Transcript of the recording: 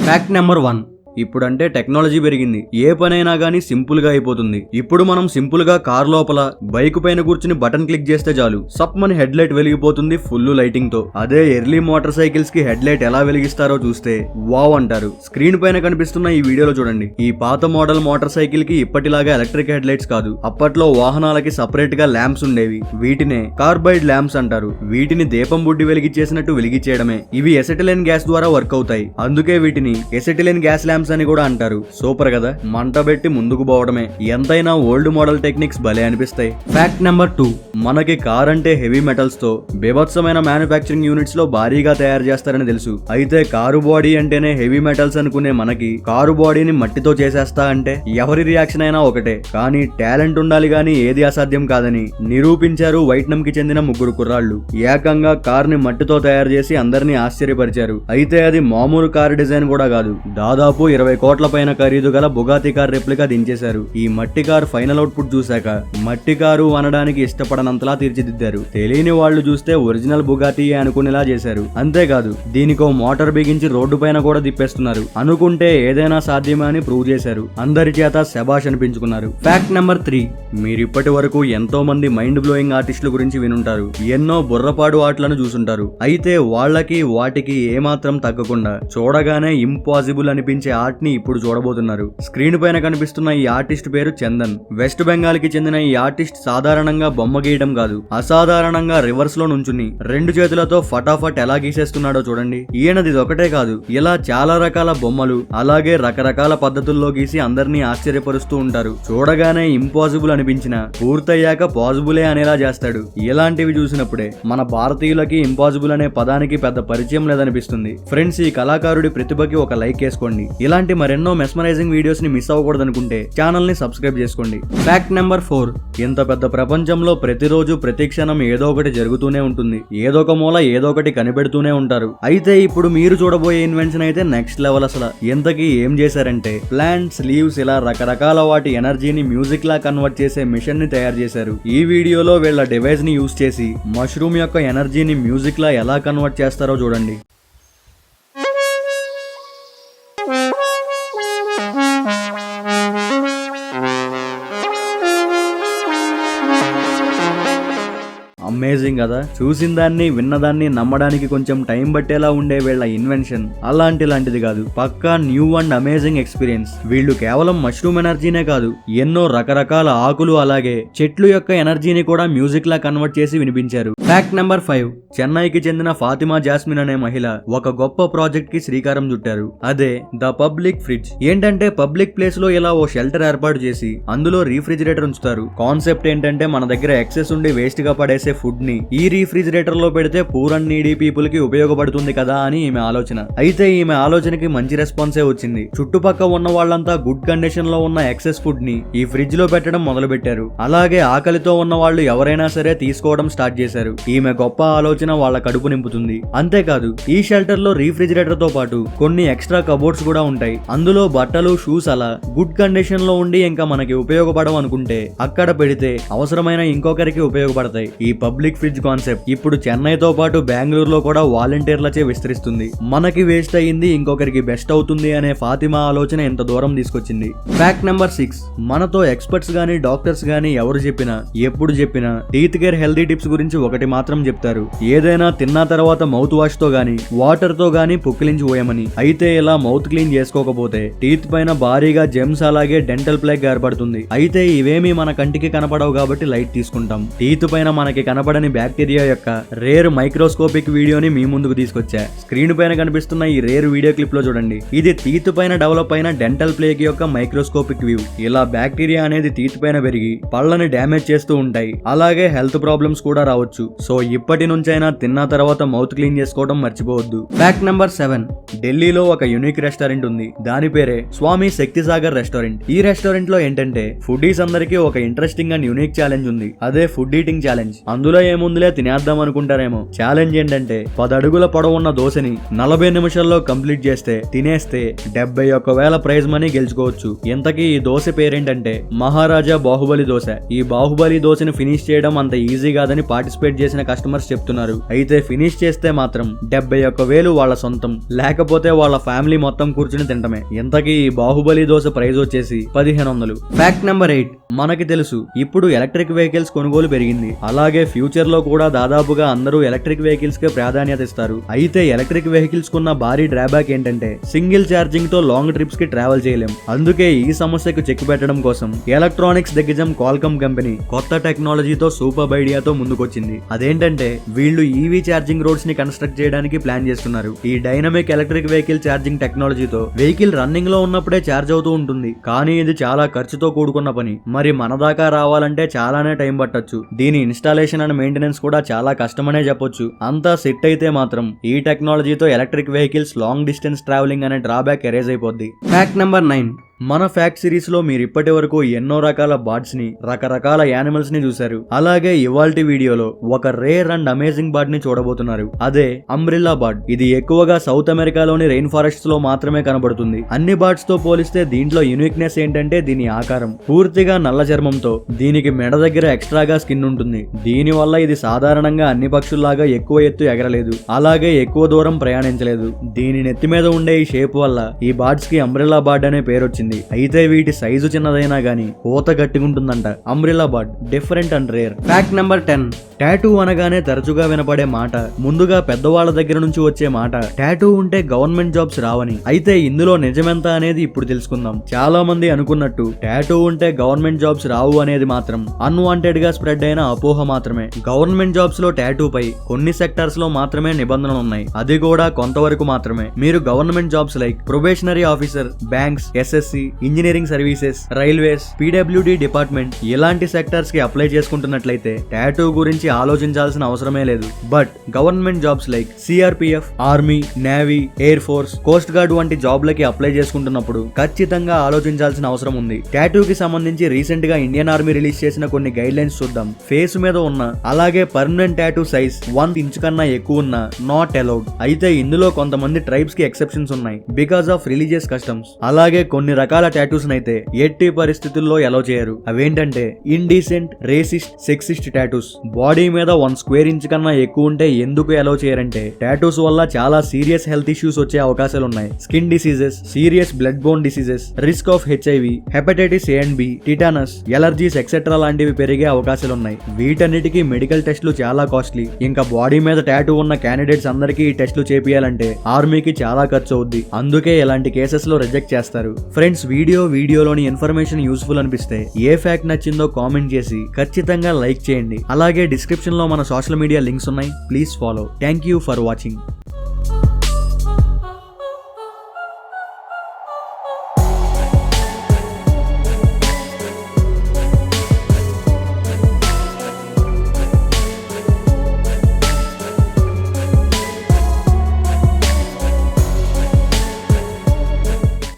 Fact number 1. ఇప్పుడంటే technology పెరిగింది, ఏ పనైనా గానీ సింపుల్ గా అయిపోతుంది. ఇప్పుడు మనం సింపుల్ గా కార్ లోపల బైక్ పైన కూర్చుని బటన్ క్లిక్ చేస్తే చాలు సప్మని హెడ్ లైట్ వెలిగిపోతుంది ఫుల్ లైటింగ్ తో. అదే ఎర్లీ మోటార్ సైకిల్స్ కి హెడ్ లైట్ ఎలా వెలిగిస్తారో చూస్తే వావ్ అంటారు. స్క్రీన్ పైన కనిపిస్తున్న ఈ వీడియోలో చూడండి. ఈ పాత మోడల్ మోటార్ సైకిల్ కి ఇప్పటిలాగా ఎలక్ట్రిక్ హెడ్ లైట్స్ కాదు, అప్పట్లో వాహనాలకి సపరేట్ గా ల్యాంప్స్ ఉండేవి. వీటినే కార్బైడ్ ల్యాంప్స్ అంటారు. వీటిని దీపం బుడ్డి వెలిగించేసినట్టు వెలిగించేయడమే. ఇవి ఎసిటిలిన్ గ్యాస్ ద్వారా వర్క్ అవుతాయి, అందుకే వీటిని ఎసిటిలిన్ గ్యాస్ ల్యాంప్స్ అని కూడా అంటారు. సూపర్ కదా, మంట పెట్టి ముందుకు పోవడమే. ఎంతైనా ఓల్డ్ మోడల్ టెక్నిక్స్ భలే అనిపిస్తాయి. Fact number 2. మనకి కార్ అంటే హెవీ మెటల్స్ తో బేభత్సమైన మ్యానుఫ్యాక్చరింగ్ యూనిట్స్ లో భారీగా తయారు చేస్తారని తెలుసు. అయితే కారు బాడీ అంటేనే హెవీ మెటల్స్ అనుకునే మనకి కారు బాడీని మట్టితో చేసేస్తా అంటే ఎవరి రియాక్షన్ అయినా ఒకటే. కానీ టాలెంట్ ఉండాలి గానీ ఏది అసాధ్యం కాదని నిరూపించారు వైట్నం కి చెందిన 3 కుర్రాళ్లు. ఏకంగా కార్ ని మట్టితో తయారు చేసి అందరినీ ఆశ్చర్యపరిచారు. అయితే అది మామూలు కార్ డిజైన్ కూడా కాదు, దాదాపు 20 కోట్ల పైన ఖరీదు గల బుగాతి కార్ రెప్లికా దించేశారు. ఈ మట్టి కార్ ఫైనల్ అవుట్పుట్ చూశాక మట్టి కారు అనడానికి ఇష్టపడనంతలా తీర్చిదిద్దారు. తెలియని వాళ్ళు చూస్తే ఒరిజినల్ బుగాతి అనుకునేలా చేశారు. అంతేకాదు దీనికో మోటార్ బిగించి రోడ్డు పైన కూడా తిప్పేస్తున్నారు. అనుకుంటే ఏదైనా సాధ్యమే అని ప్రూవ్ చేశారు. అందరి చేత శబాష్ అనిపించుకున్నారు. Fact number 3. మీరిప్పటి వరకు ఎంతో మంది మైండ్ బ్లోయింగ్ ఆర్టిస్టుల గురించి వినుంటారు, ఎన్నో బుర్రపాడు ఆటలను చూసుంటారు. అయితే వాళ్ళకి వాటికి ఏమాత్రం తగ్గకుండా చూడగానే ఇంపాసిబుల్ అనిపించే ఆర్ట్ ని ఇప్పుడు చూడబోతున్నారు. స్క్రీన్ పైన కనిపిస్తున్న ఈ ఆర్టిస్ట్ పేరు చందన్. వెస్ట్ బెంగాల్ కి చెందిన ఈ ఆర్టిస్ట్ సాధారణంగా బొమ్మ గీయడం కాదు, అసాధారణంగా రివర్స్ లో నుంచుని 2 చేతులతో ఫటాఫట్ ఎలా గీసేస్తున్నాడో చూడండి. ఈయనది ఒకటే కాదు, ఇలా చాలా రకాల బొమ్మలు అలాగే రకరకాల పద్ధతుల్లో గీసి అందరినీ ఆశ్చర్యపరుస్తూ ఉంటారు. చూడగానే ఇంపాసిబుల్ అనిపించిన పూర్తయ్యాక పాసిబులే అనేలా చేస్తాడు. ఇలాంటివి చూసినప్పుడే మన భారతీయులకి ఇంపాసిబుల్ అనే పదానికి పెద్ద పరిచయం లేదనిపిస్తుంది. ఫ్రెండ్స్, ఈ కళాకారుడి ప్రతిభకి ఒక లైక్ వేసుకోండి. ఇలాంటి మరెన్నో మెస్మరైజింగ్ వీడియోస్ ని మిస్ అవ్వకూడదనుకుంటే ఛానల్ ని సబ్స్క్రైబ్ చేసుకోండి. Fact number 4. ఇంత పెద్ద ప్రపంచంలో ప్రతిరోజు ప్రతి క్షణం ఏదో ఒకటి జరుగుతూనే ఉంటుంది. ఏదో ఒక మూల ఏదో ఒకటి కనిపెడుతూనే ఉంటారు. అయితే ఇప్పుడు మీరు చూడబోయే ఇన్వెన్షన్ అయితే నెక్స్ట్ లెవెల్. అసలు ఎంతకీ ఏం చేశారంటే ప్లాంట్స్, లీవ్స్ ఇలా రకరకాల వాటి ఎనర్జీని మ్యూజిక్ లా కన్వర్ట్ చేసే మిషన్ ని తయారు చేశారు. ఈ వీడియోలో వీళ్ళ డివైస్ ని యూజ్ చేసి మష్రూమ్ యొక్క ఎనర్జీని మ్యూజిక్ లా ఎలా కన్వర్ట్ చేస్తారో చూడండి. అమేజింగ్ కదా, చూసిన దాన్ని విన్నదాన్ని నమ్మడానికి కొంచెం టైం పట్టేలా ఉండే వీళ్ళ ఇన్వెన్షన్ అలాంటిది కాదు, పక్కా న్యూ అండ్ అమేజింగ్ ఎక్స్పీరియన్స్. వీళ్ళు కేవలం మష్రూమ్ ఎనర్జీనే కాదు, ఎన్నో రకరకాల ఆకులు అలాగే చెట్లు యొక్క ఎనర్జీని కూడా మ్యూజిక్ లా కన్వర్ట్ చేసి వినిపించారు. Fact number 5. చెన్నైకి చెందిన ఫాతిమా జాస్మిన్ అనే మహిళ ఒక గొప్ప ప్రాజెక్ట్ కి శ్రీకారం చుట్టారు. అదే ద పబ్లిక్ ఫ్రిడ్జ్. ఏంటంటే పబ్లిక్ ప్లేస్ లో ఇలా ఓ షెల్టర్ ఏర్పాటు చేసి అందులో రీఫ్రిజిరేటర్ ఉంచుతారు. కాన్సెప్ట్ ఏంటంటే మన దగ్గర ఎక్సెస్ ఉండి వేస్ట్ గా పడేసే ఫుడ్ ని ఈ రీఫ్రిజిరేటర్ లో పెడితే పూర్ అండ్ నీడీ పీపుల్ కి ఉపయోగపడుతుంది కదా అని ఈమె ఆలోచన. అయితే ఈమె ఆలోచనకి మంచి రెస్పాన్సే వచ్చింది. చుట్టుపక్కల ఉన్న వాళ్ళంతా గుడ్ కండిషన్ లో ఉన్న ఎక్సెస్ ఫుడ్ ని ఈ ఫ్రిడ్జ్ లో పెట్టడం మొదలు పెట్టారు. అలాగే ఆకలితో ఉన్న వాళ్ళు ఎవరైనా సరే తీసుకోవడం స్టార్ట్ చేశారు. ఈమె గొప్ప ఆలోచన వాళ్ళ కడుపు నింపుతుంది. అంతేకాదు ఈ షెల్టర్ లో రీఫ్రిజిరేటర్ తో పాటు కొన్ని ఎక్స్ట్రా కబోర్డ్స్ కూడా ఉంటాయి. అందులో బట్టలు, షూస్ అలా గుడ్ కండిషన్ లో ఉండి ఇంకా మనకి ఉపయోగపడవు అనుకుంటే అక్కడ పెడితే అవసరమైన ఇంకొకరికి ఉపయోగపడతాయి. ఈ పబ్లిక్ ఫ్రిడ్జ్ కాన్సెప్ట్ ఇప్పుడు చెన్నైతో పాటు బెంగళూరులో కూడా వాలంటీర్లచే విస్తరిస్తుంది. మనకి వేస్ట్ అయ్యింది ఇంకొకరికి బెస్ట్ అవుతుంది అనే ఫాతిమా ఆలోచన ఎంత దూరం తీసుకొచ్చింది. Fact number 6. మనతో ఎక్స్పర్ట్స్ గానీ డాక్టర్స్ గానీ ఎవరు చెప్పినా ఎప్పుడు చెప్పినా టీత్ కేర్ హెల్దీ టిప్స్ గురించి ఒకటి మాత్రం చెప్తారు. ఏదైనా తిన్న తర్వాత మౌత్ వాష్ తో గానీ వాటర్ తో గానీ పుక్కిలించి పోయమని. అయితే ఇలా మౌత్ క్లీన్ చేసుకోకపోతే టీత్ పైన భారీగా జెమ్స్ అలాగే డెంటల్ ప్లేగ్ ఏర్పడుతుంది. అయితే ఇవేమీ మన కంటికి కనపడవు కాబట్టి లైట్ తీసుకుంటాం. టీత్ పైన మనకి కనపడని బ్యాక్టీరియా యొక్క రేర్ మైక్రోస్కోపిక్ వీడియోని మీ ముందుకు తీసుకొచ్చా. స్క్రీన్ పైన కనిపిస్తున్న ఈ రేర్ వీడియో క్లిప్ లో చూడండి. ఇది టీత్ పైన డెవలప్ అయిన డెంటల్ ప్లేగ్ యొక్క మైక్రోస్కోపిక్ వ్యూ. ఇలా బ్యాక్టీరియా అనేది టీత్ పైన పెరిగి పళ్ళని డ్యామేజ్ చేస్తూ ఉంటాయి. అలాగే హెల్త్ ప్రాబ్లమ్స్ కూడా రావచ్చు. సో ఇప్పటి నుంచైనా తిన్న తర్వాత మౌత్ క్లీన్ చేసుకోవడం మర్చిపోవద్దు. Fact number 7. ఢిల్లీలో ఒక యూనిక్ రెస్టారెంట్ ఉంది. దాని పేరే స్వామి శక్తిసాగర్ రెస్టారెంట్. ఈ రెస్టారెంట్ లో ఏంటంటే ఫుడీస్ అందరికీ ఒక ఇంట్రెస్టింగ్ అండ్ యూనిక్ ఛాలెంజ్ ఉంది. అదే ఫుడ్ ఈటింగ్ ఛాలెంజ్. అందులో ఏమో ముందులే తినేద్దాం అనుకుంటారేమో. ఛాలెంజ్ ఏంటంటే 10 అడుగుల పొడవు ఉన్న దోశని 40 నిమిషాల్లో కంప్లీట్ చేస్తే తినేస్తే 71,000 ప్రైజ్ మనీ గెలుచుకోవచ్చు. ఇంతకీ ఈ దోశ పేరేంటంటే మహారాజా బాహుబలి దోశ. ఈ బాహుబలి దోశని ఫినిష్ చేయడం అంత ఈజీ కాదని పార్టిసిపేట్ చేసిన కస్టమర్స్ చెప్తున్నారు. అయితే ఫినిష్ చేస్తే మాత్రం 71,000 వాళ్ళ సొంతం, లేకపోతే వాళ్ళ ఫ్యామిలీ మొత్తం కూర్చుని తింటమే. ఇంతకీ ఈ బాహుబలి దోశ ప్రైజ్ వచ్చేసి 1500. Fact number 8. మనకి తెలుసు ఇప్పుడు ఎలక్ట్రిక్ వెహికల్స్ కొనుగోలు పెరిగింది. అలాగే ఫ్యూచర్ లో కూడా దాదాపుగా అందరూ ఎలక్ట్రిక్ వెహికల్స్ కే ప్రాధాన్యత ఇస్తారు. అయితే ఎలక్ట్రిక్ వెహికల్స్ కున్న భారీ డ్రాబ్యాక్ ఏంటంటే సింగిల్ ఛార్జింగ్ తో లాంగ్ ట్రిప్స్ కి ట్రావెల్ చేయలేం. అందుకే ఈ సమస్యకు చెక్ పెట్టడం కోసం ఎలక్ట్రానిక్స్ దిగ్గజం క్వాల్కమ్ కంపెనీ కొత్త టెక్నాలజీతో సూపర్ ఐడియాతో ముందుకొచ్చింది. అదేంటంటే వీళ్ళు ఈవీ ఛార్జింగ్ రోడ్స్ ని కన్స్ట్రక్ట్ చేయడానికి ప్లాన్ చేస్తున్నారు. ఈ డైనమిక్ ఎలక్ట్రిక్ వెహికల్ ఛార్జింగ్ టెక్నాలజీతో వెహికల్ రన్నింగ్ లో ఉన్నప్పుడే ఛార్జ్ అవుతూ ఉంటుంది. కానీ ఇది చాలా ఖర్చుతో కూడుకున్న పని. మరి మన దాకా రావాలంటే చాలానే టైం పట్టొచ్చు. దీని ఇన్స్టాలేషన్ అండ్ మెయింటెనెన్స్ కూడా చాలా కష్టమనే చెప్పొచ్చు. అంతా సెట్ అయితే మాత్రం ఈ టెక్నాలజీతో electric vehicles long distance travelling అనే డ్రాబ్యాక్ ఎరేజ్ అయిపోద్ది. Fact number 9. మన ఫ్యాక్ట్ సిరీస్ లో మీరు ఇప్పటి వరకు ఎన్నో రకాల బర్డ్స్ ని, రకరకాల యానిమల్స్ ని చూశారు. అలాగే ఇవాల్టి వీడియోలో ఒక రేర్ అండ్ అమేజింగ్ బర్డ్ ని చూడబోతున్నారు. అదే అంబ్రెల్లా బర్డ్. ఇది ఎక్కువగా సౌత్ అమెరికాలోని రెయిన్ ఫారెస్ట్స్ లో మాత్రమే కనబడుతుంది. అన్ని బర్డ్స్ తో పోలిస్తే దీంట్లో యూనిక్నెస్ ఏంటంటే దీని ఆకారం. పూర్తిగా నల్ల చర్మంతో దీనికి మెడ దగ్గర ఎక్స్ట్రాగా స్కిన్ ఉంటుంది. దీని వల్ల ఇది సాధారణంగా అన్ని పక్షుల్లాగా ఎక్కువ ఎత్తు ఎగరలేదు, అలాగే ఎక్కువ దూరం ప్రయాణించలేదు. దీని నెత్తి మీద ఉండే ఈ షేప్ వల్ల ఈ బర్డ్స్ కి అంబ్రెల్లా బర్డ్ అనే పేరు వచ్చింది. అయితే వీటి సైజు చిన్నదైనా గానీ ఊత గట్టిగుంటుందంట. Umbrella bird different and rare. Fact number 10. Tattoo అనగానే తరచుగా వినపడే మాట, ముందుగా పెద్దవాళ్ల దగ్గర నుంచి వచ్చే మాట, టాటూ ఉంటే గవర్నమెంట్ జాబ్స్ రావని. అయితే ఇందులో నిజమెంత అనేది ఇప్పుడు తెలుసుకుందాం. చాలా మంది అనుకున్నట్టు టాటూ ఉంటే గవర్నమెంట్ జాబ్స్ రావు అనేది మాత్రం అన్వాంటెడ్ గా స్ప్రెడ్ అయిన అపోహ మాత్రమే. గవర్నమెంట్ జాబ్స్ లో టాటూ పై కొన్ని సెక్టార్స్ లో మాత్రమే నిబంధనలు ఉన్నాయి. అది కూడా కొంతవరకు మాత్రమే. మీరు government jobs like probationary officer, banks, SSC, engineering services, railways, PWD department ఇలాంటి సెక్టార్స్ కి అప్లై చేసుకుంటున్నట్లయితే టాటూ గురించి ఆలోచించాల్సిన అవసరమే లేదు. But government jobs like CRPF, army, navy, air force, coast guard వంటి జాబ్లకి అప్లై చేసుకుంటున్నప్పుడు ఖచ్చితంగా ఆలోచించాల్సిన అవసరం ఉంది. టాటూకి సంబంధించి రీసెంట్ గా ఇండియన్ ఆర్మీ రిలీజ్ చేసిన కొన్ని గైడ్ లైన్స్ చూద్దాం. ఫేస్ మీద ఉన్న అలాగే పర్మనెంట్ టాటూ సైజ్ 1 ఇంచ్ కన్నా ఎక్కువ ఉన్న నాట్ అలౌడ్. అయితే ఇందులో కొంతమంది ట్రైబ్స్ కి ఎక్సెప్షన్స్ ఉన్నాయి బికాస్ ఆఫ్ రిలీజియస్ కస్టమ్స్. అలాగే కొన్ని రకాల టాటూస్ అయితే ఎట్టి పరిస్థితుల్లో అలౌ చేయరు. అవేంటంటే indecent, racist, sexist tattoos. Body మీద 1 స్క్వేర్ ఇంచ్ కన్నా ఎక్కువ ఉంటే ఎందుకు అలౌ చేయరంటే టాటూస్ వల్ల చాలా సీరియస్ హెల్త్ ఇష్యూస్ వచ్చే అవకాశాలు ఉన్నాయి. Skin diseases, serious blood bone diseases, risk of HIV, hepatitis A and B, tetanus, allergies etcetera లాంటివి పెరిగే అవకాశాలు ఉన్నాయి. వీటన్నిటికీ మెడికల్ టెస్టులు చాలా కాస్ట్లీ. ఇంకా బాడీ మీద టాటూ ఉన్న క్యాండిడేట్స్ అందరికీ ఈ టెస్టులు చేపియాలంటే ఆర్మీకి చాలా ఖర్చు అవుద్ది. అందుకే ఇలాంటి కేసెస్ లో రిజెక్ట్ చేస్తారు. ఫ్రెండ్స్, వీడియోలోని ఇన్ఫర్మేషన్ యూస్ఫుల్ అనిపిస్తే ఏ ఫ్యాక్ట్ నచ్చిందో కామెంట్ చేసి ఖచ్చితంగా లైక్ చేయండి. అలాగే డిస్క్రిప్షన్ లో మన సోషల్ మీడియా లింక్స్ ఉన్నాయి. Please follow. Thank you for watching.